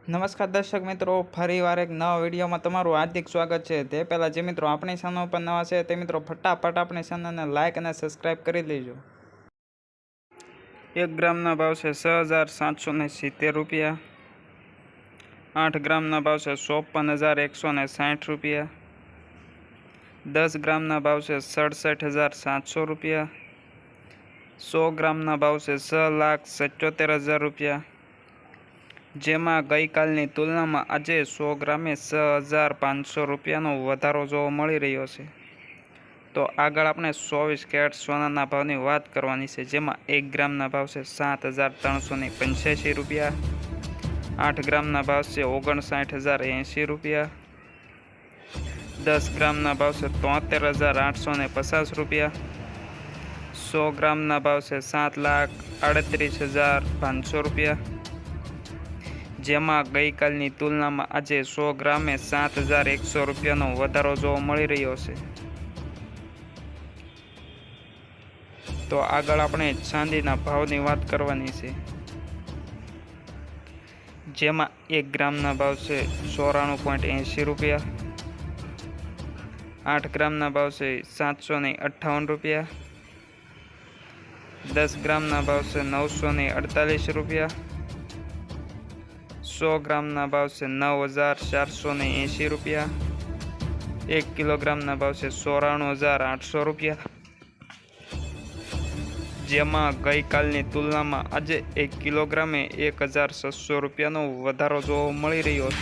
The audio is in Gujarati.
નમસ્કાર દર્શક મિત્રો, ફરીવાર એક નવા વિડીયોમાં તમારું હાર્દિક સ્વાગત છે। તે પહેલાં જે મિત્રો આપણી ચેનલ પર નવા છે તે મિત્રો ફટાફટ આપણી ચેનલને લાઇક અને સબસ્ક્રાઈબ કરી લેજો। 1 ગ્રામના ભાવ છે 6,770 રૂપિયા। 8 ગ્રામના ભાવ છે 54,160 રૂપિયા। 10 ગ્રામના ભાવ છે 67,700 રૂપિયા। 100 ગ્રામના ભાવ છે 6,77,000 રૂપિયા, જેમાં ગઈકાલની તુલનામાં આજે 100 ગ્રામે 6,500 રૂપિયાનો વધારો જોવા મળી રહ્યો છે। તો આગળ આપણે 24 કેરેટ સોનાના ભાવની વાત કરવાની છે, જેમાં 1 ગ્રામના ભાવ છે 7,385 રૂપિયા। 8 ગ્રામના ભાવ છે 59,080 રૂપિયા। 10 ગ્રામના ભાવ છે 73,850 રૂપિયા। 100 ગ્રામના ભાવ છે 7,38,500 રૂપિયા, જેમાં ગઈકાલની તુલનામાં આજે 100 ગ્રામે 7,100 રૂપિયાનો વધારો જોવા મળી રહ્યો છે। તો આગળ આપણે ચાંદીના ભાવની વાત કરવાની છે, જેમાં 1 ગ્રામના ભાવ છે 94.80 રૂપિયા। 8 ગ્રામના ભાવ છે 758 રૂપિયા। 10 ગ્રામના ભાવ છે 948 રૂપિયા। 100 ગ્રામના ભાવ છે 9,480 રૂપિયા। 1 કિલોગ્રામના ભાવ છે 94,800 રૂપિયા, જેમાં ગઈકાલની તુલનામાં આજે 1 કિલોગ્રામે 1,600 રૂપિયાનો વધારો જોવા મળી રહ્યો છે।